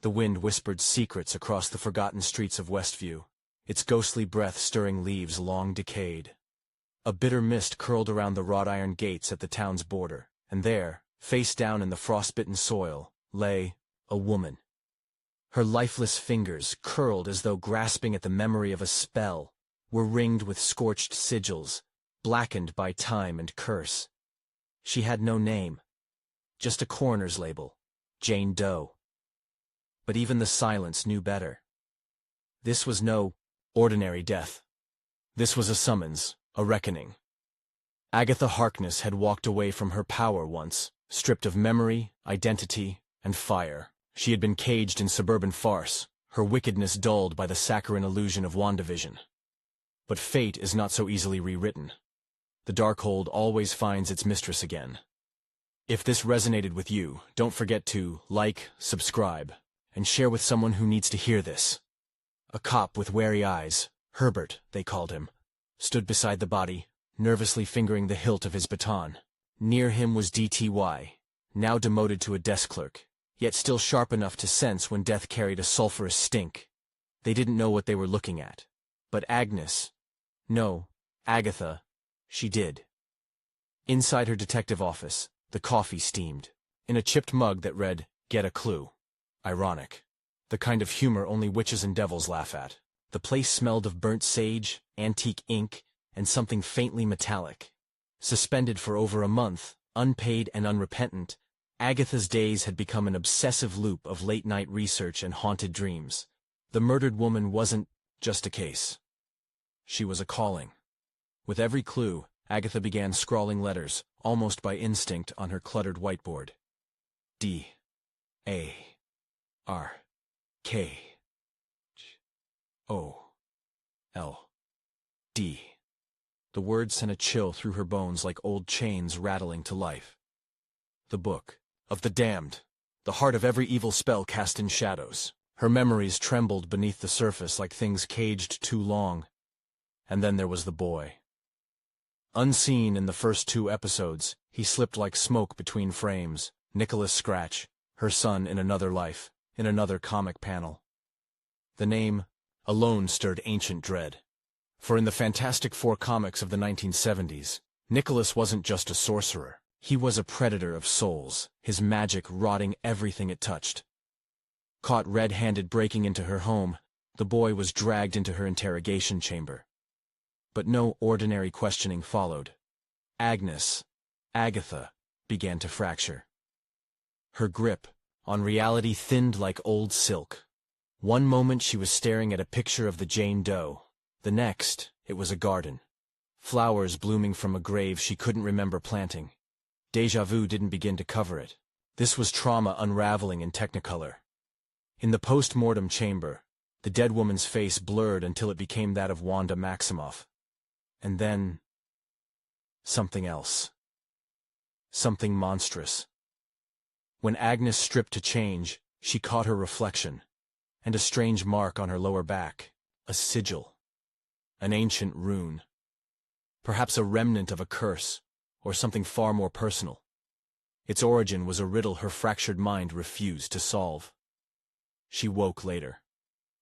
The wind whispered secrets across the forgotten streets of Westview, its ghostly breath stirring leaves long decayed. A bitter mist curled around the wrought iron gates at the town's border, and there, face down in the frostbitten soil, lay a woman. Her lifeless fingers, curled as though grasping at the memory of a spell, were ringed with scorched sigils, blackened by time and curse. She had no name, just a coroner's label, Jane Doe. But even the silence knew better. This was no ordinary death. This was a summons, a reckoning. Agatha Harkness had walked away from her power once, stripped of memory, identity, and fire. She had been caged in suburban farce, her wickedness dulled by the saccharine illusion of WandaVision. But fate is not so easily rewritten. The Darkhold always finds its mistress again. If this resonated with you, don't forget to like, subscribe, and share with someone who needs to hear this. A cop with wary eyes, Herbert, they called him, stood beside the body, nervously fingering the hilt of his baton. Near him was DTY, now demoted to a desk clerk, yet still sharp enough to sense when death carried a sulphurous stink. They didn't know what they were looking at. But Agatha, she did. Inside her detective office, the coffee steamed, in a chipped mug that read, "Get a clue." Ironic. The kind of humor only witches and devils laugh at. The place smelled of burnt sage, antique ink, and something faintly metallic. Suspended for over a month, unpaid and unrepentant, Agatha's days had become an obsessive loop of late-night research and haunted dreams. The murdered woman wasn't just a case. She was a calling. With every clue, Agatha began scrawling letters, almost by instinct, on her cluttered whiteboard. D-A-R-K-H-O-L-D. The words sent a chill through her bones like old chains rattling to life. The book of the damned, the heart of every evil spell cast in shadows. Her memories trembled beneath the surface like things caged too long. And then there was the boy. Unseen in the first 2 episodes, he slipped like smoke between frames. Nicholas Scratch, her son in another life, in another comic panel. The name alone stirred ancient dread. For in the Fantastic Four comics of the 1970s, Nicholas wasn't just a sorcerer. He was a predator of souls, his magic rotting everything it touched. Caught red-handed breaking into her home, the boy was dragged into her interrogation chamber. But no ordinary questioning followed. Agatha, began to fracture. Her grip on reality thinned like old silk. One moment she was staring at a picture of the Jane Doe. The next, it was a garden. Flowers blooming from a grave she couldn't remember planting. Déjà vu didn't begin to cover it. This was trauma unraveling in Technicolor. In the post-mortem chamber, the dead woman's face blurred until it became that of Wanda Maximoff. And then, something else. Something monstrous. When Agnes stripped to change, she caught her reflection, and a strange mark on her lower back, a sigil. An ancient rune. Perhaps a remnant of a curse, or something far more personal. Its origin was a riddle her fractured mind refused to solve. She woke later,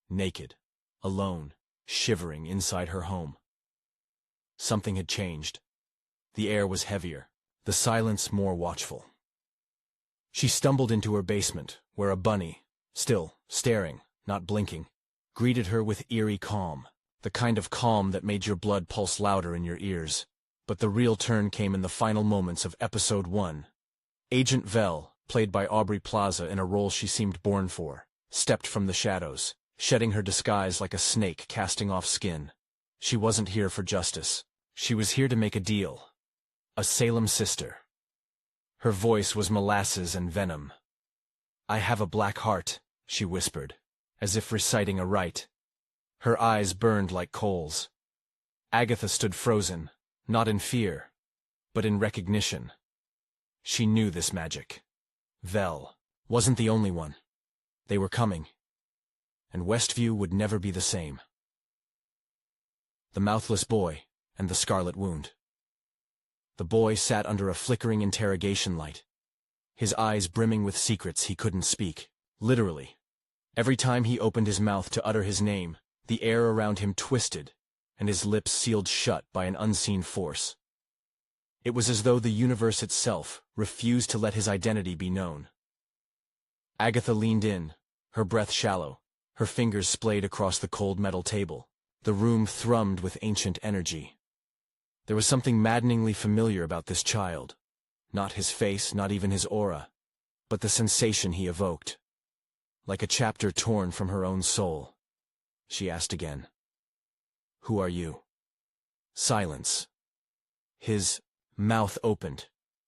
naked, alone, shivering inside her home. Something had changed. The air was heavier, the silence more watchful. She stumbled into her basement, where a bunny, still staring, not blinking, greeted her with eerie calm, the kind of calm that made your blood pulse louder in your ears. But the real turn came in the final moments of Episode 1. Agent Vel, played by Aubrey Plaza in a role she seemed born for, stepped from the shadows, shedding her disguise like a snake casting off skin. She wasn't here for justice. She was here to make a deal. A Salem sister. Her voice was molasses and venom. "I have a black heart," she whispered, as if reciting a rite. Her eyes burned like coals. Agatha stood frozen, not in fear, but in recognition. She knew this magic. Vel wasn't the only one. They were coming. And Westview would never be the same. The Mouthless boy and the Scarlet wound. The boy sat under a flickering interrogation light, his eyes brimming with secrets he couldn't speak. Literally, Every time he opened his mouth to utter his name, the air around him twisted, and his lips sealed shut by an unseen force. It was as though the universe itself refused to let his identity be known. Agatha leaned in, her breath shallow, her fingers splayed across the cold metal table. The room thrummed with ancient energy. There was something maddeningly familiar about this child. Not his face, not even his aura, but the sensation he evoked. Like a chapter torn from her own soul. She asked again. "Who are you?" Silence. His mouth opened.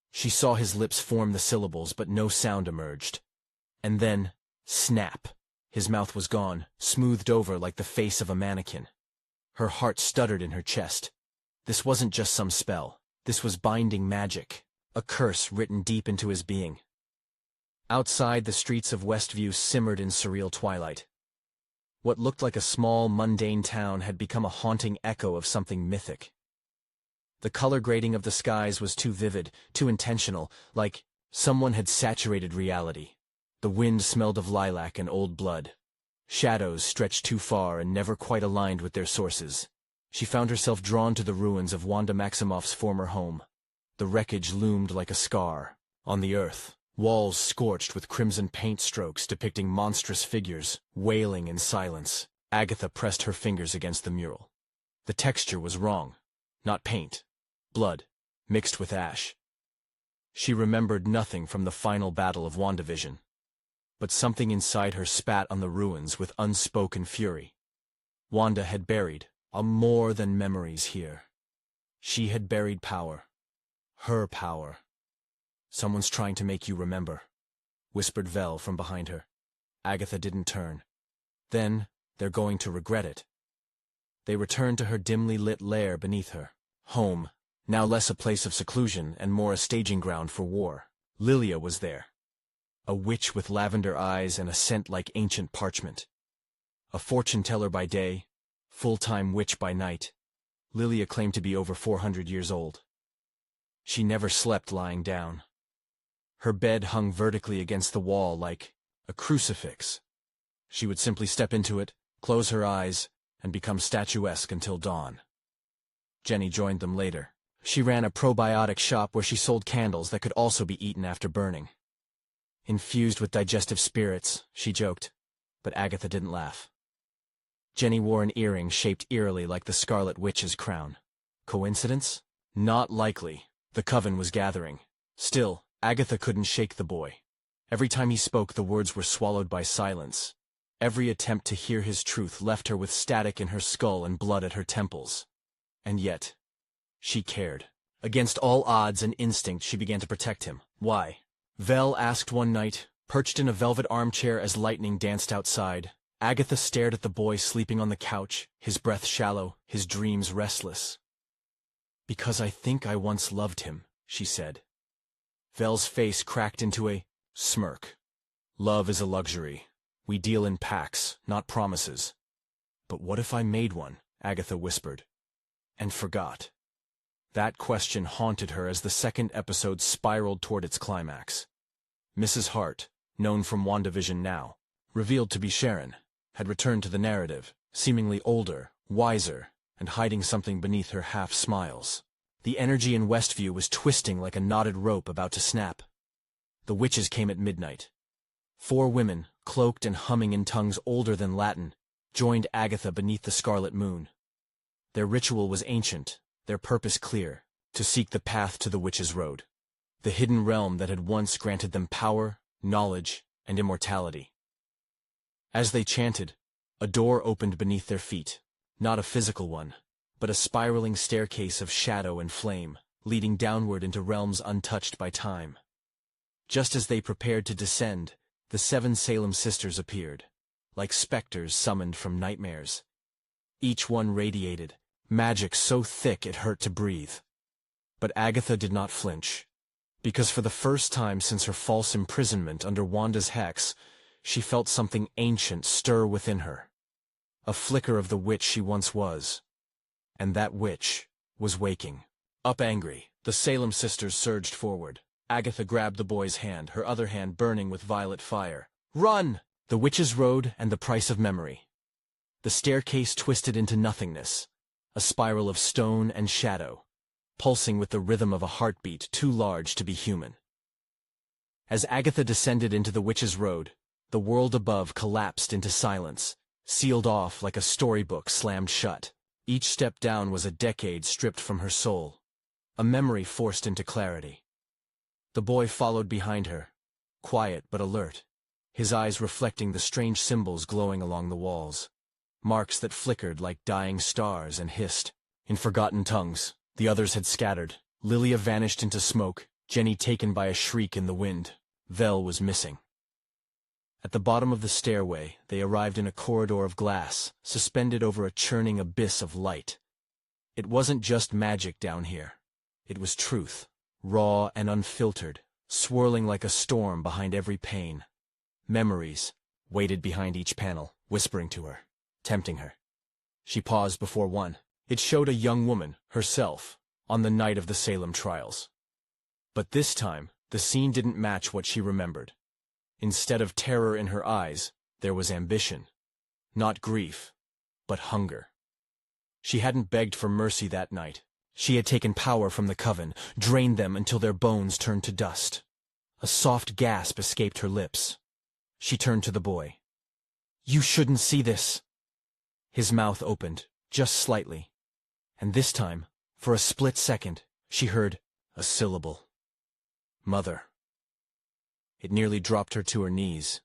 She saw his lips form the syllables, but no sound emerged. And then, snap. His mouth was gone, smoothed over like the face of a mannequin. Her heart stuttered in her chest. This wasn't just some spell. This was binding magic, a curse written deep into his being. Outside, the streets of Westview simmered in surreal twilight. What looked like a small, mundane town had become a haunting echo of something mythic. The color grading of the skies was too vivid, too intentional, like someone had saturated reality. The wind smelled of lilac and old blood. Shadows stretched too far and never quite aligned with their sources. She found herself drawn to the ruins of Wanda Maximoff's former home. The wreckage loomed like a scar on the earth, walls scorched with crimson paint strokes depicting monstrous figures, wailing in silence. Agatha pressed her fingers against the mural. The texture was wrong. Not paint. Blood, mixed with ash. She remembered nothing from the final battle of WandaVision. But something inside her spat on the ruins with unspoken fury. Wanda had buried a more than memories here. She had buried power. Her power. "Someone's trying to make you remember," whispered Vel from behind her. Agatha didn't turn. "Then, they're going to regret it." They returned to her dimly lit lair beneath her. Home, now less a place of seclusion and more a staging ground for war. Lilia was there. A witch with lavender eyes and a scent like ancient parchment. A fortune-teller by day, full-time witch by night. Lilia claimed to be over 400 years old. She never slept lying down. Her bed hung vertically against the wall like a crucifix. She would simply step into it, close her eyes, and become statuesque until dawn. Jenny joined them later. She ran a probiotic shop where she sold candles that could also be eaten after burning. "Infused with digestive spirits," she joked, but Agatha didn't laugh. Jenny wore an earring shaped eerily like the Scarlet Witch's crown. Coincidence? Not likely. The coven was gathering. Still, Agatha couldn't shake the boy. Every time he spoke, the words were swallowed by silence. Every attempt to hear his truth left her with static in her skull and blood at her temples. And yet, she cared. Against all odds and instinct, she began to protect him. Why? Vel asked one night, perched in a velvet armchair as lightning danced outside. Agatha stared at the boy sleeping on the couch, his breath shallow, his dreams restless. "Because I think I once loved him," she said. Vel's face cracked into a smirk. "Love is a luxury. We deal in pacts, not promises." "But what if I made one?" Agatha whispered. And forgot. That question haunted her as the second episode spiraled toward its climax. Mrs. Hart, known from WandaVision now, revealed to be Sharon, had returned to the narrative, seemingly older, wiser, and hiding something beneath her half-smiles. The energy in Westview was twisting like a knotted rope about to snap. The witches came at midnight. 4 women, cloaked and humming in tongues older than Latin, joined Agatha beneath the scarlet moon. Their ritual was ancient, their purpose clear, to seek the path to the Witch's Road, the hidden realm that had once granted them power, knowledge, and immortality. As they chanted, a door opened beneath their feet, not a physical one, but a spiraling staircase of shadow and flame, leading downward into realms untouched by time. Just as they prepared to descend, the 7 Salem Sisters appeared, like specters summoned from nightmares. Each one radiated, magic so thick it hurt to breathe. But Agatha did not flinch, because for the first time since her false imprisonment under Wanda's hex, she felt something ancient stir within her. A flicker of the witch she once was. And that witch was waking. Up angry, the Salem Sisters surged forward. Agatha grabbed the boy's hand, her other hand burning with violet fire. "Run!" The Witch's Road and the Price of Memory. The staircase twisted into nothingness, a spiral of stone and shadow, pulsing with the rhythm of a heartbeat too large to be human. As Agatha descended into the Witch's Road, the world above collapsed into silence, sealed off like a storybook slammed shut. Each step down was a decade stripped from her soul, a memory forced into clarity. The boy followed behind her, quiet but alert, his eyes reflecting the strange symbols glowing along the walls, marks that flickered like dying stars and hissed. In forgotten tongues, the others had scattered. Lilia vanished into smoke, Jenny taken by a shriek in the wind. Vel was missing. At the bottom of the stairway, they arrived in a corridor of glass, suspended over a churning abyss of light. It wasn't just magic down here. It was truth, raw and unfiltered, swirling like a storm behind every pane. Memories waited behind each panel, whispering to her, tempting her. She paused before one. It showed a young woman, herself, on the night of the Salem trials. But this time, the scene didn't match what she remembered. Instead of terror in her eyes, there was ambition. Not grief, but hunger. She hadn't begged for mercy that night. She had taken power from the coven, drained them until their bones turned to dust. A soft gasp escaped her lips. She turned to the boy. "You shouldn't see this." His mouth opened, just slightly. And this time, for a split second, she heard a syllable. Mother. It nearly dropped her to her knees.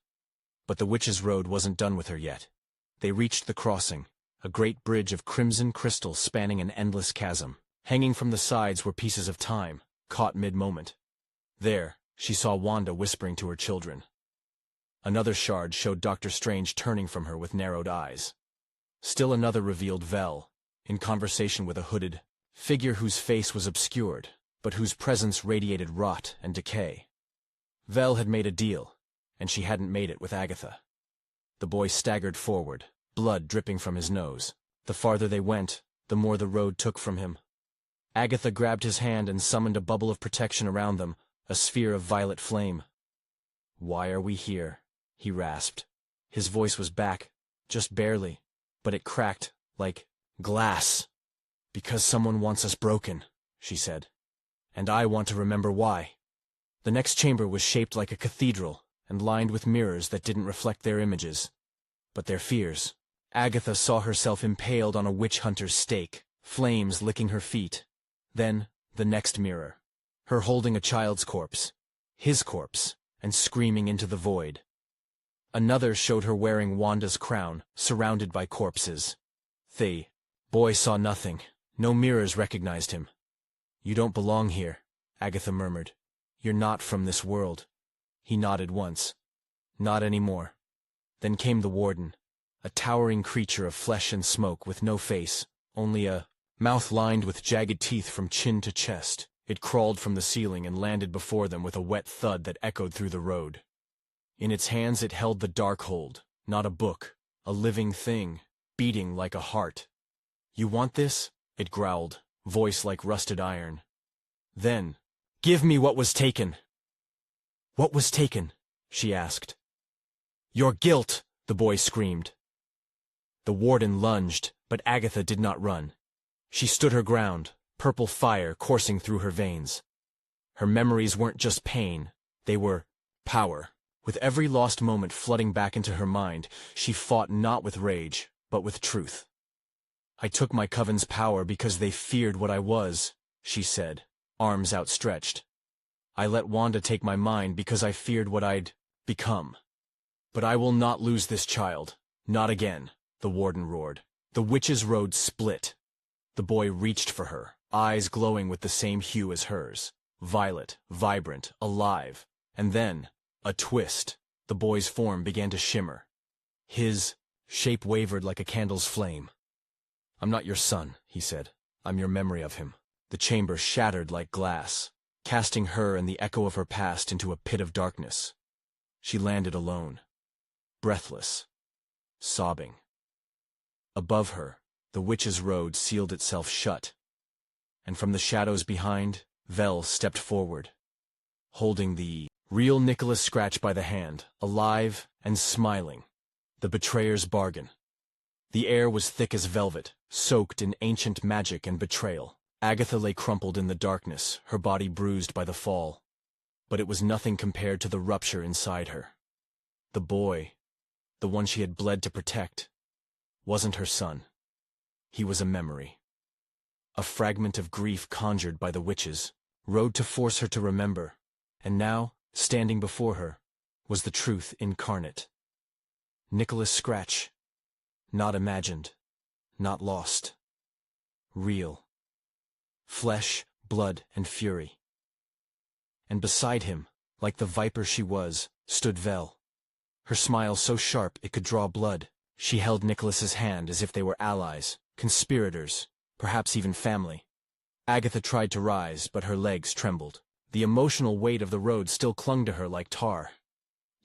But the Witch's Road wasn't done with her yet. They reached the crossing, a great bridge of crimson crystal spanning an endless chasm. Hanging from the sides were pieces of time, caught mid-moment. There, she saw Wanda whispering to her children. Another shard showed Dr. Strange turning from her with narrowed eyes. Still another revealed Vel, in conversation with a hooded figure whose face was obscured, but whose presence radiated rot and decay. Vel had made a deal, and she hadn't made it with Agatha. The boy staggered forward, blood dripping from his nose. The farther they went, the more the road took from him. Agatha grabbed his hand and summoned a bubble of protection around them, a sphere of violet flame. "Why are we here?" he rasped. His voice was back, just barely, but it cracked like glass. "Because someone wants us broken," she said. "And I want to remember why." The next chamber was shaped like a cathedral and lined with mirrors that didn't reflect their images, but their fears. Agatha saw herself impaled on a witch hunter's stake, flames licking her feet. Then, the next mirror. Her holding a child's corpse, his corpse, and screaming into the void. Another showed her wearing Wanda's crown, surrounded by corpses. The boy saw nothing. No mirrors recognized him. "You don't belong here," Agatha murmured. "You're not from this world." He nodded once. "Not anymore." Then came the warden, a towering creature of flesh and smoke with no face, only a mouth lined with jagged teeth from chin to chest. It crawled from the ceiling and landed before them with a wet thud that echoed through the road. In its hands it held the Darkhold, not a book, a living thing, beating like a heart. "You want this?" it growled, voice like rusted iron. Then, "Give me what was taken." "What was taken?" she asked. "Your guilt," the boy screamed. The warden lunged, but Agatha did not run. She stood her ground, purple fire coursing through her veins. Her memories weren't just pain, they were power. With every lost moment flooding back into her mind, she fought not with rage, but with truth. "I took my coven's power because they feared what I was," she said, arms outstretched. "I let Wanda take my mind because I feared what I'd become. But I will not lose this child, not again," the warden roared. The Witch's Road split. The boy reached for her, eyes glowing with the same hue as hers, violet, vibrant, alive. And then, a twist. The boy's form began to shimmer. His shape wavered like a candle's flame. "I'm not your son," he said. "I'm your memory of him." The chamber shattered like glass, casting her and the echo of her past into a pit of darkness. She landed alone, breathless, sobbing. Above her, the Witch's Road sealed itself shut, and from the shadows behind, Vel stepped forward, holding the real Nicholas Scratch by the hand, alive and smiling. The betrayer's bargain. The air was thick as velvet, soaked in ancient magic and betrayal. Agatha lay crumpled in the darkness, her body bruised by the fall. But it was nothing compared to the rupture inside her. The boy, the one she had bled to protect, wasn't her son. He was a memory. A fragment of grief conjured by the witches, rode to force her to remember, and now, standing before her, was the truth incarnate. Nicholas Scratch. Not imagined, not lost. Real. Flesh, blood, and fury. And beside him, like the viper she was, stood Vel. Her smile so sharp it could draw blood. She held Nicholas's hand as if they were allies, conspirators, perhaps even family. Agatha tried to rise, but her legs trembled. The emotional weight of the road still clung to her like tar.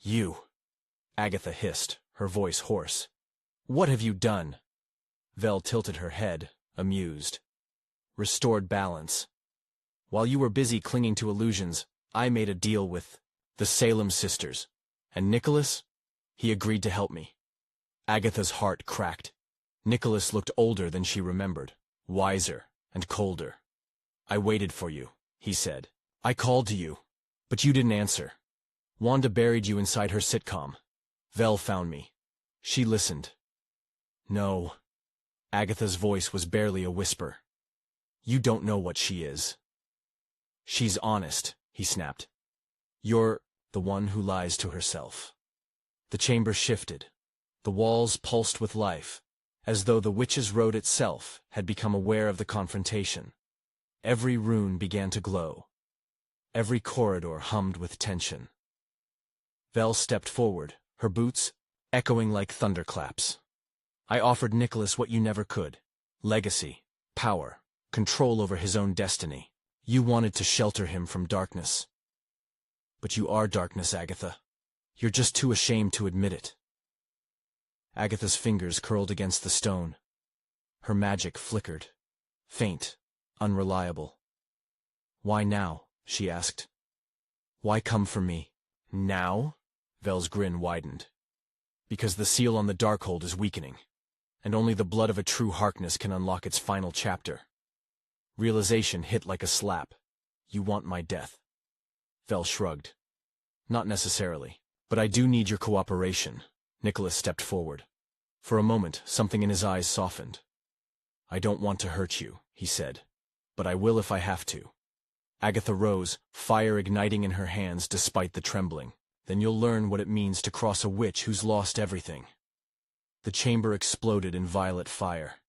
"You," Agatha hissed, her voice hoarse. "What have you done?" Vel tilted her head, amused. "Restored balance. While you were busy clinging to illusions, I made a deal with the Salem Sisters. And Nicholas? He agreed to help me." Agatha's heart cracked. Nicholas looked older than she remembered, wiser and colder. "I waited for you," he said. "I called to you, but you didn't answer. Wanda buried you inside her sitcom. Vel found me. She listened." "No." Agatha's voice was barely a whisper. "You don't know what she is." "She's honest," he snapped. "You're the one who lies to herself." The chamber shifted. The walls pulsed with life, as though the witch's road itself had become aware of the confrontation. Every rune began to glow. Every corridor hummed with tension. Vel stepped forward, her boots echoing like thunderclaps. "I offered Nicholas what you never could. Legacy, power, control over his own destiny. You wanted to shelter him from darkness. But you are darkness, Agatha. You're just too ashamed to admit it." Agatha's fingers curled against the stone. Her magic flickered. Faint, unreliable. "Why now?" she asked. "Why come for me? Now?" Vel's grin widened. "Because the seal on the Darkhold is weakening, and only the blood of a true Harkness can unlock its final chapter." Realization hit like a slap. "You want my death." Vel shrugged. "Not necessarily, but I do need your cooperation." Nicholas stepped forward. For a moment, something in his eyes softened. "I don't want to hurt you," he said, "but I will if I have to." Agatha rose, fire igniting in her hands despite the trembling. "Then you'll learn what it means to cross a witch who's lost everything." The chamber exploded in violet fire.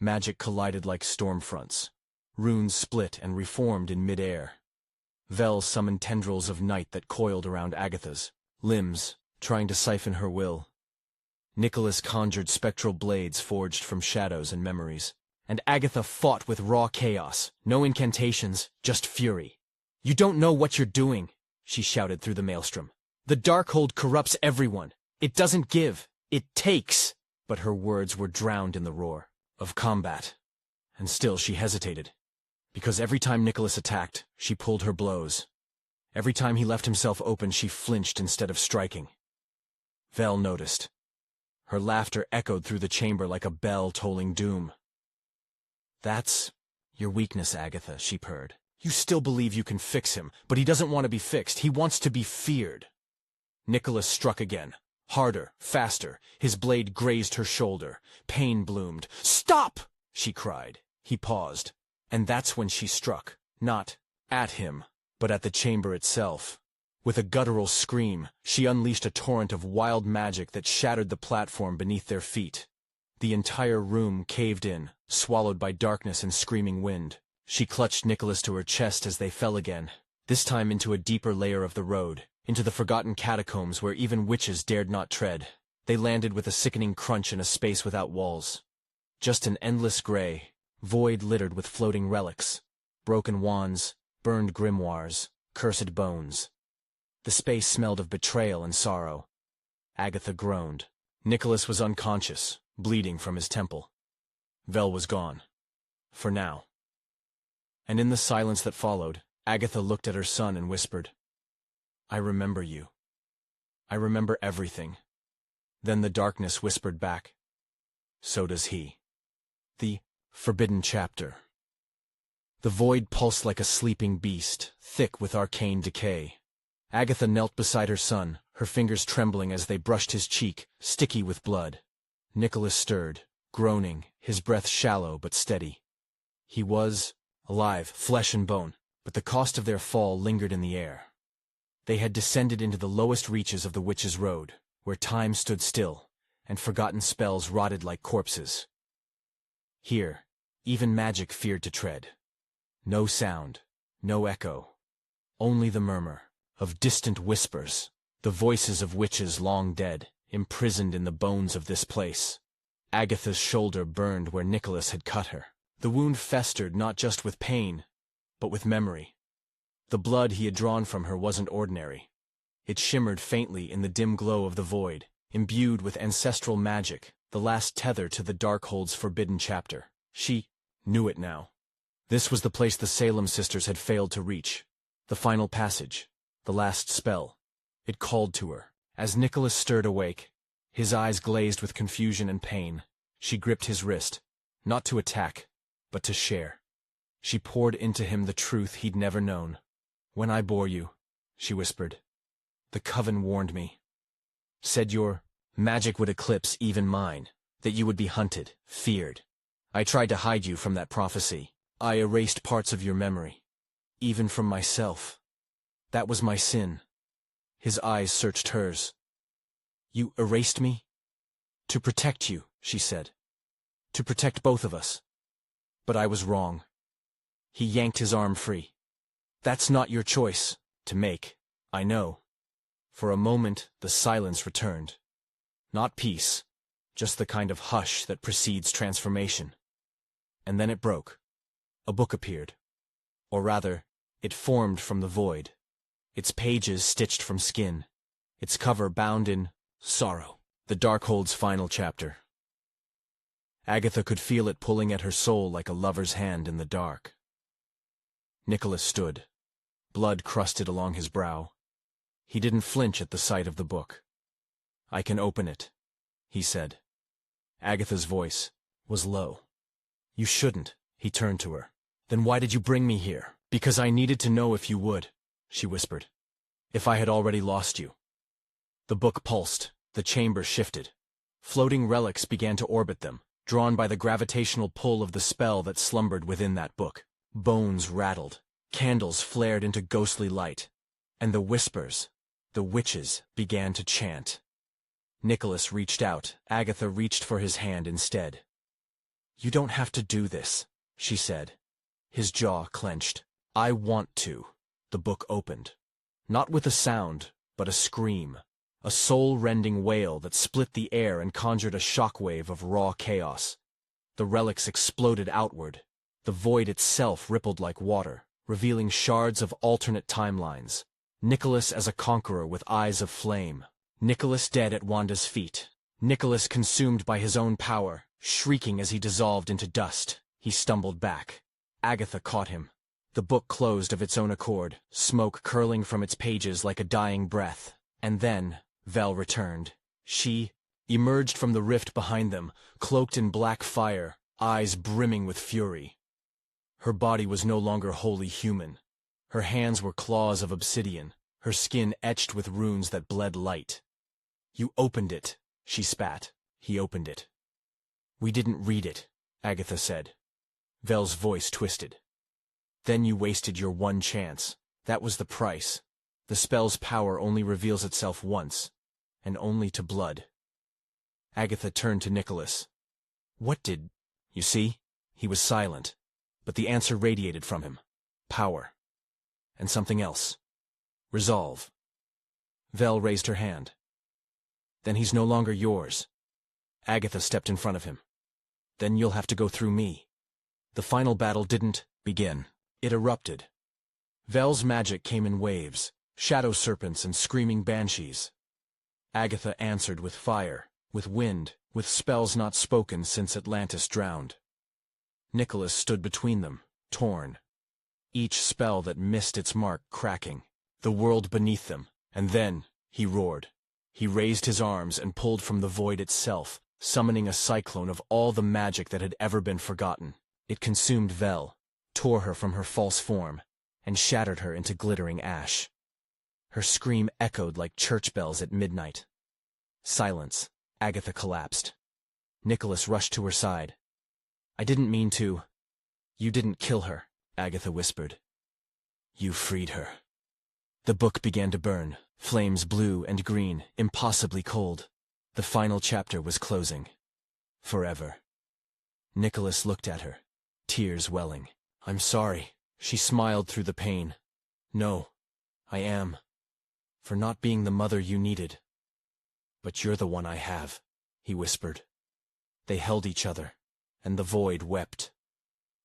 Magic collided like storm fronts. Runes split and reformed in mid-air. Vel summoned tendrils of night that coiled around Agatha's limbs, trying to siphon her will. Nicholas conjured spectral blades forged from shadows and memories. And Agatha fought with raw chaos. No incantations, just fury. "You don't know what you're doing," she shouted through the maelstrom. "The Darkhold corrupts everyone. It doesn't give. It takes." But her words were drowned in the roar of combat. And still she hesitated. Because every time Nicholas attacked, she pulled her blows. Every time he left himself open, she flinched instead of striking. Vel noticed. Her laughter echoed through the chamber like a bell tolling doom. "That's your weakness, Agatha," she purred. "You still believe you can fix him, but he doesn't want to be fixed. He wants to be feared." Nicholas struck again. Harder, faster. His blade grazed her shoulder. Pain bloomed. "Stop!" she cried. He paused. And that's when she struck. Not at him, but at the chamber itself. With a guttural scream, she unleashed a torrent of wild magic that shattered the platform beneath their feet. The entire room caved in, swallowed by darkness and screaming wind. She clutched Nicholas to her chest as they fell again, this time into a deeper layer of the road, into the forgotten catacombs where even witches dared not tread. They landed with a sickening crunch in a space without walls. Just an endless gray, void littered with floating relics, broken wands, burned grimoires, cursed bones. The space smelled of betrayal and sorrow. Agatha groaned. Nicholas was unconscious, bleeding from his temple. Vel was gone. For now. And in the silence that followed, Agatha looked at her son and whispered, "I remember you. I remember everything. Then the darkness whispered back. So does he. The forbidden chapter. The void pulsed like a sleeping beast, thick with arcane decay. Agatha knelt beside her son, her fingers trembling as they brushed his cheek, sticky with blood. Nicholas stirred, groaning, his breath shallow but steady. He was alive, flesh and bone, but the cost of their fall lingered in the air. They had descended into the lowest reaches of the Witch's Road, where time stood still, and forgotten spells rotted like corpses. Here, even magic feared to tread. No sound, no echo, only the murmur of distant whispers, the voices of witches long dead, imprisoned in the bones of this place. Agatha's shoulder burned where Nicholas had cut her. The wound festered not just with pain, but with memory. The blood he had drawn from her wasn't ordinary. It shimmered faintly in the dim glow of the void, imbued with ancestral magic, the last tether to the Darkhold's forbidden chapter. She knew it now. This was the place the Salem Sisters had failed to reach. The final passage, the last spell. It called to her. As Nicholas stirred awake, his eyes glazed with confusion and pain, she gripped his wrist, not to attack, but to share. She poured into him the truth he'd never known. When I bore you, she whispered, the coven warned me. Said your magic would eclipse even mine, that you would be hunted, feared. I tried to hide you from that prophecy. I erased parts of your memory, even from myself. That was my sin. His eyes searched hers. You erased me? To protect you, she said. To protect both of us. But I was wrong. He yanked his arm free. That's not your choice to make, I know. For a moment, the silence returned. Not peace, just the kind of hush that precedes transformation. And then it broke. A book appeared. Or rather, it formed from the void. Its pages stitched from skin. Its cover bound in sorrow. The Darkhold's final chapter. Agatha could feel it pulling at her soul like a lover's hand in the dark. Nicholas stood. Blood crusted along his brow. He didn't flinch at the sight of the book. I can open it, he said. Agatha's voice was low. You shouldn't, he turned to her. Then why did you bring me here? Because I needed to know if you would, she whispered. If I had already lost you. The book pulsed, the chamber shifted. Floating relics began to orbit them, drawn by the gravitational pull of the spell that slumbered within that book. Bones rattled, candles flared into ghostly light, and the whispers, the witches, began to chant. Nicholas reached out. Agatha reached for his hand instead. You don't have to do this, she said. His jaw clenched. I want to. The book opened. Not with a sound, but a scream. A soul-rending wail that split the air and conjured a shockwave of raw chaos. The relics exploded outward. The void itself rippled like water, revealing shards of alternate timelines. Nicholas as a conqueror with eyes of flame. Nicholas dead at Wanda's feet. Nicholas consumed by his own power, shrieking as he dissolved into dust. He stumbled back. Agatha caught him. The book closed of its own accord, smoke curling from its pages like a dying breath. And then Vel returned. She emerged from the rift behind them, cloaked in black fire, eyes brimming with fury. Her body was no longer wholly human. Her hands were claws of obsidian, her skin etched with runes that bled light. You opened it, she spat. He opened it. We didn't read it, Agatha said. Vel's voice twisted. Then you wasted your one chance. That was the price. The spell's power only reveals itself once, and only to blood. Agatha turned to Nicholas. What did... You see? He was silent, but the answer radiated from him. Power. And something else. Resolve. Vel raised her hand. Then he's no longer yours. Agatha stepped in front of him. Then you'll have to go through me. The final battle didn't begin. It erupted. Vel's magic came in waves, shadow serpents and screaming banshees. Agatha answered with fire, with wind, with spells not spoken since Atlantis drowned. Nicholas stood between them, torn. Each spell that missed its mark cracking, the world beneath them, and then he roared. He raised his arms and pulled from the void itself, summoning a cyclone of all the magic that had ever been forgotten. It consumed Vel, tore her from her false form, and shattered her into glittering ash. Her scream echoed like church bells at midnight. Silence. Agatha collapsed. Nicholas rushed to her side. "I didn't mean to." "You didn't kill her," Agatha whispered. "You freed her." The book began to burn, flames blue and green, impossibly cold. The final chapter was closing. Forever. Nicholas looked at her, tears welling. "I'm sorry." She smiled through the pain. "No, I am. For not being the mother you needed." "But you're the one I have," he whispered. They held each other, and the void wept.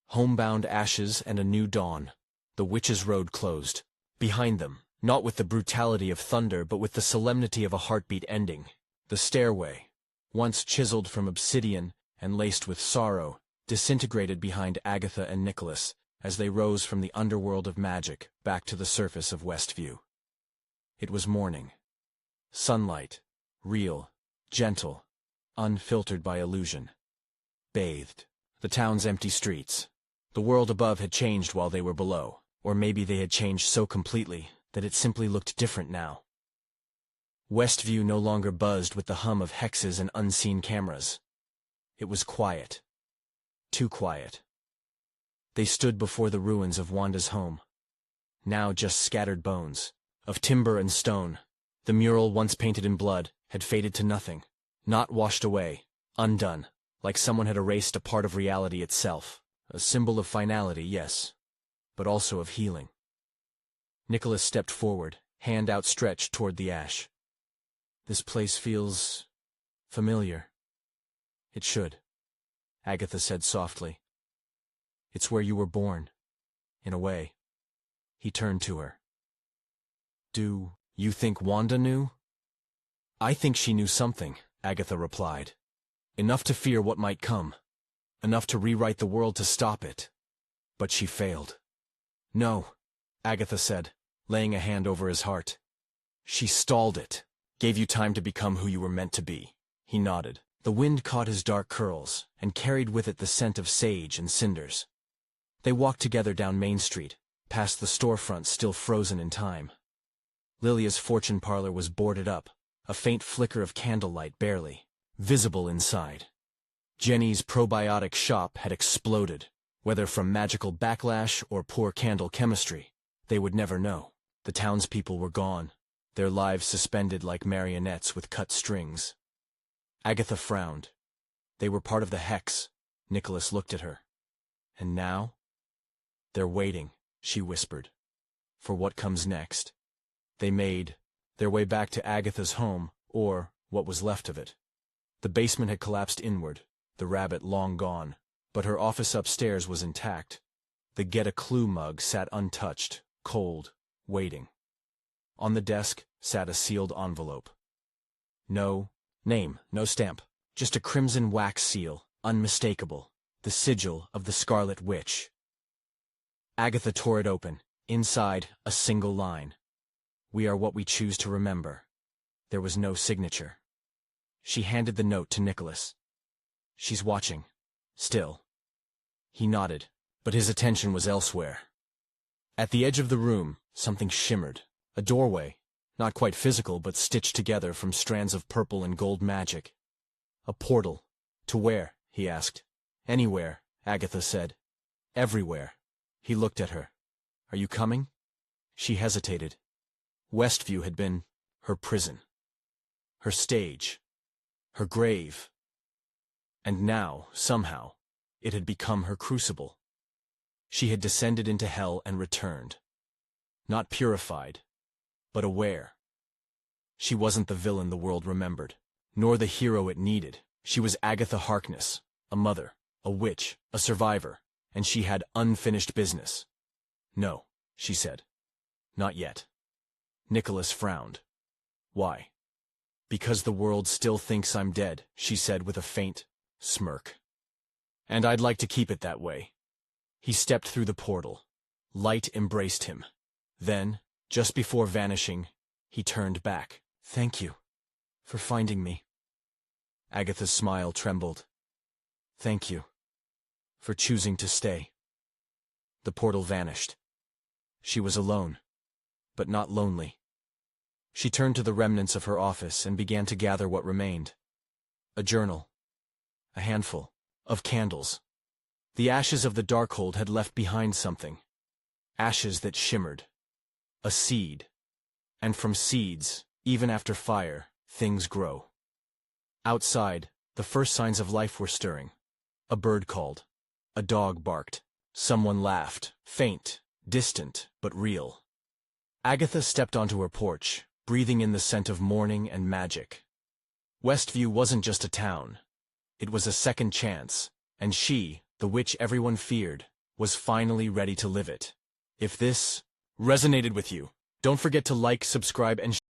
Homebound ashes and a new dawn. The witch's road closed. Behind them, not with the brutality of thunder, but with the solemnity of a heartbeat ending. The stairway, once chiseled from obsidian and laced with sorrow, disintegrated behind Agatha and Nicholas as they rose from the underworld of magic back to the surface of Westview. It was morning. Sunlight, real, gentle, unfiltered by illusion, bathed the town's empty streets. The world above had changed while they were below, or maybe they had changed so completely that it simply looked different now. Westview no longer buzzed with the hum of hexes and unseen cameras. It was quiet. Too quiet. They stood before the ruins of Wanda's home. Now just scattered bones, of timber and stone. The mural, once painted in blood, had faded to nothing, not washed away, undone, like someone had erased a part of reality itself. A symbol of finality, yes, but also of healing. Nicholas stepped forward, hand outstretched toward the ash. "This place feels familiar." "It should," Agatha said softly. "It's where you were born, in a way." He turned to her. "Do you think Wanda knew?" "I think she knew something," Agatha replied. "Enough to fear what might come. Enough to rewrite the world to stop it. But she failed." "No," Agatha said, laying a hand over his heart. "She stalled it. Gave you time to become who you were meant to be." He nodded. The wind caught his dark curls, and carried with it the scent of sage and cinders. They walked together down Main Street, past the storefront still frozen in time. Lilia's fortune parlor was boarded up, a faint flicker of candlelight barely visible inside. Jenny's probiotic shop had exploded, whether from magical backlash or poor candle chemistry. They would never know. The townspeople were gone, their lives suspended like marionettes with cut strings. Agatha frowned. They were part of the hex. Nicholas looked at her. "And now?" "They're waiting," she whispered, "for what comes next." They made their way back to Agatha's home, or what was left of it. The basement had collapsed inward, the rabbit long gone, but her office upstairs was intact. The Get a Clue mug sat untouched, cold, waiting. On the desk sat a sealed envelope. No name, no stamp, just a crimson wax seal, unmistakable, the sigil of the Scarlet Witch. Agatha tore it open. Inside, a single line. "We are what we choose to remember." There was no signature. She handed the note to Nicholas. "She's watching. Still." He nodded, but his attention was elsewhere. At the edge of the room, something shimmered. A doorway, not quite physical but stitched together from strands of purple and gold magic. A portal. To where? He asked. "Anywhere," Agatha said. "Everywhere." He looked at her. "Are you coming?" She hesitated. Westview had been her prison, her stage, her grave. And now, somehow, it had become her crucible. She had descended into hell and returned. Not purified, but aware. She wasn't the villain the world remembered, nor the hero it needed. She was Agatha Harkness, a mother, a witch, a survivor, and she had unfinished business. "No," she said. "Not yet." Nicholas frowned. "Why?" "Because the world still thinks I'm dead," she said with a faint smirk. "And I'd like to keep it that way." He stepped through the portal. Light embraced him. Then, just before vanishing, he turned back. "Thank you." for finding me." Agatha's smile trembled. "Thank you for choosing to stay." The portal vanished. She was alone, but not lonely. She turned to the remnants of her office and began to gather what remained. A journal, a handful of candles. The ashes of the Darkhold had left behind something. Ashes that shimmered. A seed. And from seeds, even after fire, things grow. Outside, the first signs of life were stirring. A bird called. A dog barked. Someone laughed, faint, distant, but real. Agatha stepped onto her porch, breathing in the scent of morning and magic. Westview wasn't just a town. It was a second chance, and she, the witch everyone feared, was finally ready to live it. If this resonated with you, don't forget to like, subscribe, and